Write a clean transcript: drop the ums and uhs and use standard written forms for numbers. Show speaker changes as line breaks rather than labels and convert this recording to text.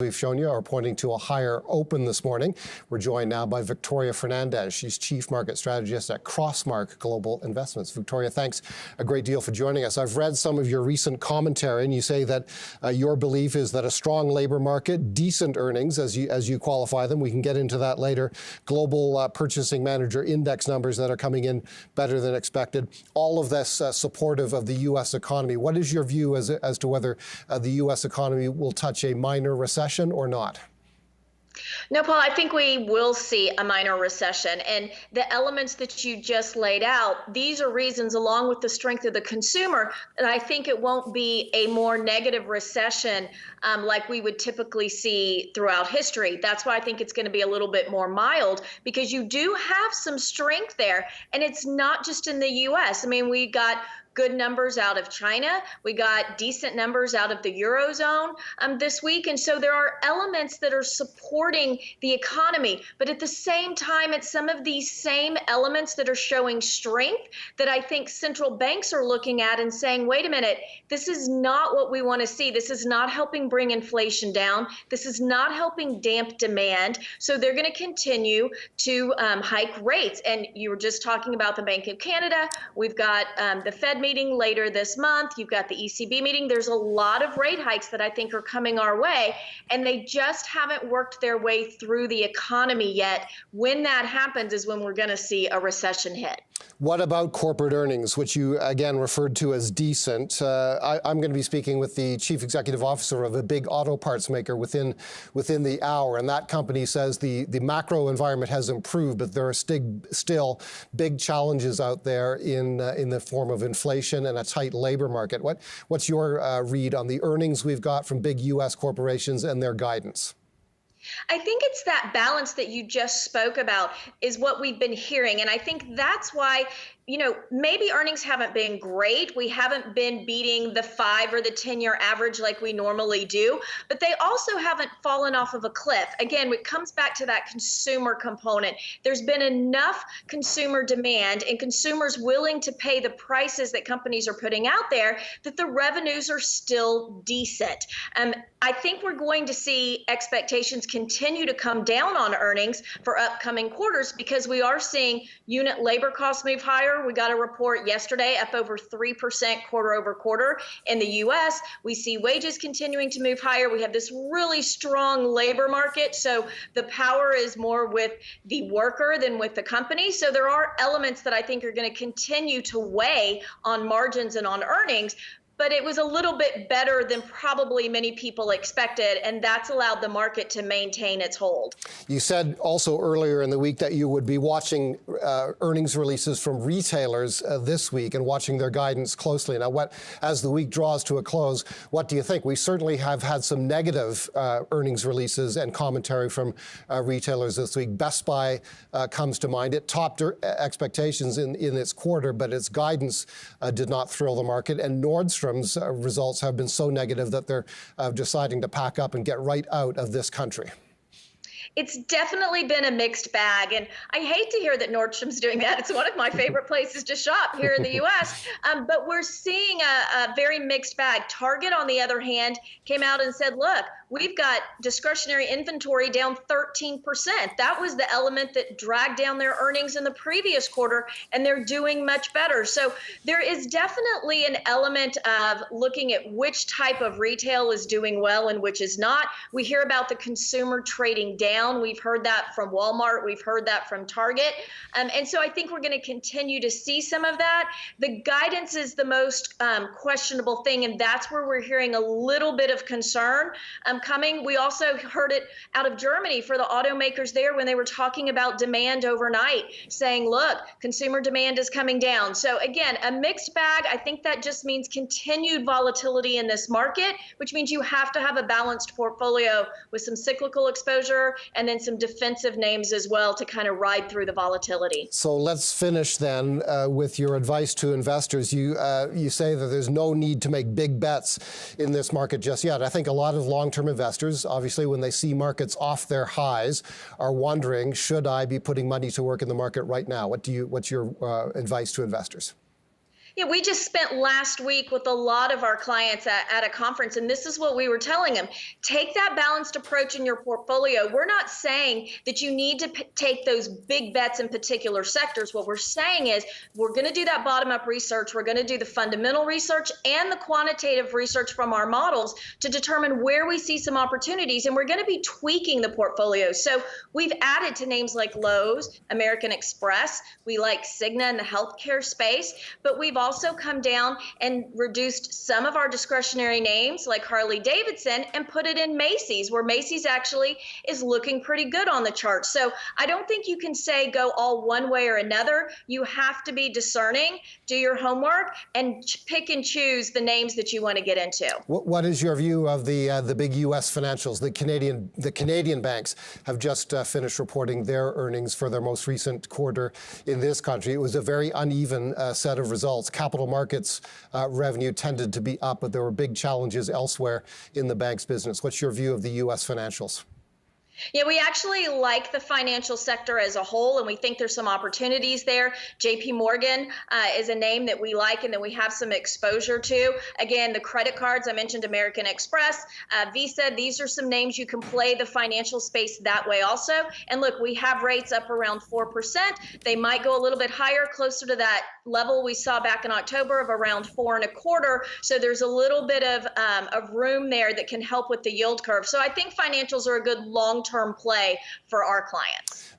We've shown you are pointing to a higher open this morning. We're joined now by Victoria Fernandez. She's Chief Market Strategist at Crossmark Global Investments. Victoria, thanks a great deal for joining us. I've read some of your recent commentary, and you say that your belief is that a strong labor market, decent earnings, as you qualify them, we can get into that later, global purchasing manager index numbers that are coming in better than expected, all of this supportive of the U.S. economy. What is your view as to whether the U.S. economy will touch a minor recession or not?
No, Paul, I think we will see a minor recession. And the elements that you just laid out, these are reasons, along with the strength of the consumer, that I think it won't be a more negative recession like we would typically see throughout history. That's why I think it's going to be a little bit more mild, because you do have some strength there. And it's not just in the U.S. I mean, we got good numbers out of China. We got decent numbers out of the Eurozone this week. And so there are elements that are supporting the economy. But at the same time, it's some of these same elements that are showing strength that I think central banks are looking at and saying, wait a minute, this is not what we want to see. This is not helping bring inflation down. This is not helping damp demand. So they're going to continue to hike rates. And you were just talking about the Bank of Canada. We've got the Fed meeting later this month. You've got the ECB meeting. There's a lot of rate hikes that I think are coming our way, and they just haven't worked their way through the economy yet. When that happens is when we're going to see a recession hit.
What about corporate earnings, which you again referred to as decent? I'm going to be speaking with the chief executive officer of a big auto parts maker within the hour, and that company says the macro environment has improved, but there are still big challenges out there in the form of inflation and a tight labor market. What's your read on the earnings we've got from big U.S. corporations and their guidance?
I think it's that balance that you just spoke about is what we've been hearing. And I think that's why, maybe earnings haven't been great. We haven't been beating the 5 or the 10-year average like we normally do, but they also haven't fallen off of a cliff. Again, it comes back to that consumer component. There's been enough consumer demand and consumers willing to pay the prices that companies are putting out there that the revenues are still decent. I think we're going to see expectations continue to come down on earnings for upcoming quarters because we are seeing unit labor costs move higher. We got a report yesterday up over 3% quarter over quarter in the U.S. We see wages continuing to move higher. We have this really strong labor market. So the power is more with the worker than with the company. So there are elements that I think are going to continue to weigh on margins and on earnings. But it was a little bit better than probably many people expected, and that's allowed the market to maintain its hold. You said also earlier in the week that you would be watching earnings releases from retailers this week and watching their guidance closely. Now, as the week draws to a close, what do you think? We certainly have had some negative earnings releases and commentary from retailers this week. Best Buy comes to mind. It topped expectations in its quarter, but its guidance did not thrill the market, and Nordstrom results have been so negative that they're deciding to pack up and get right out of this country. It's definitely been a mixed bag, and I hate to hear that Nordstrom's doing that. It's one of my favorite places to shop here in the U.S., but we're seeing a very mixed bag. Target, on the other hand, came out and said, look, we've got discretionary inventory down 13%. That was the element that dragged down their earnings in the previous quarter, and they're doing much better. So there is definitely an element of looking at which type of retail is doing well and which is not. We hear about the consumer trading down. We've heard that from Walmart. We've heard that from Target. And so I think we're going to continue to see some of that. The guidance is the most questionable thing, and that's where we're hearing a little bit of concern coming. We also heard it out of Germany for the automakers there when they were talking about demand overnight, saying, look, consumer demand is coming down. So again, a mixed bag. I think that just means continued volatility in this market, which means you have to have a balanced portfolio with some cyclical exposure and then some defensive names as well to kind of ride through the volatility. So let's finish then with your advice to investors. You say that there's no need to make big bets in this market just yet. I think a lot of long-term investors, obviously, when they see markets off their highs, are wondering, should I be putting money to work in the market right now? What's your advice to investors? Yeah, we just spent last week with a lot of our clients at a conference, and this is what we were telling them. Take that balanced approach in your portfolio. We're not saying that you need to take those big bets in particular sectors. What we're saying is we're going to do that bottom-up research. We're going to do the fundamental research and the quantitative research from our models to determine where we see some opportunities, and we're going to be tweaking the portfolio. So we've added to names like Lowe's, American Express. We like Cigna in the healthcare space, but we've also come down and reduced some of our discretionary names like Harley Davidson and put it in Macy's, where Macy's actually is looking pretty good on the chart. So I don't think you can say go all one way or another. You have to be discerning, do your homework, and pick and choose the names that you want to get into.
What is your view of the big U.S. financials? The Canadian banks have just finished reporting their earnings for their most recent quarter in this country. It was a very uneven set of results. Capital markets revenue tended to be up, but there were big challenges elsewhere in the bank's business. What's your view of the U.S. financials?
Yeah, we actually like the financial sector as a whole, and we think there's some opportunities there. JP Morgan is a name that we like and that we have some exposure to. Again, the credit cards, I mentioned American Express, Visa, these are some names you can play the financial space that way also. And look, we have rates up around 4%. They might go a little bit higher, closer to that level we saw back in October of around 4.25. So there's a little bit of room there that can help with the yield curve. So I think financials are a good long-term play for our clients.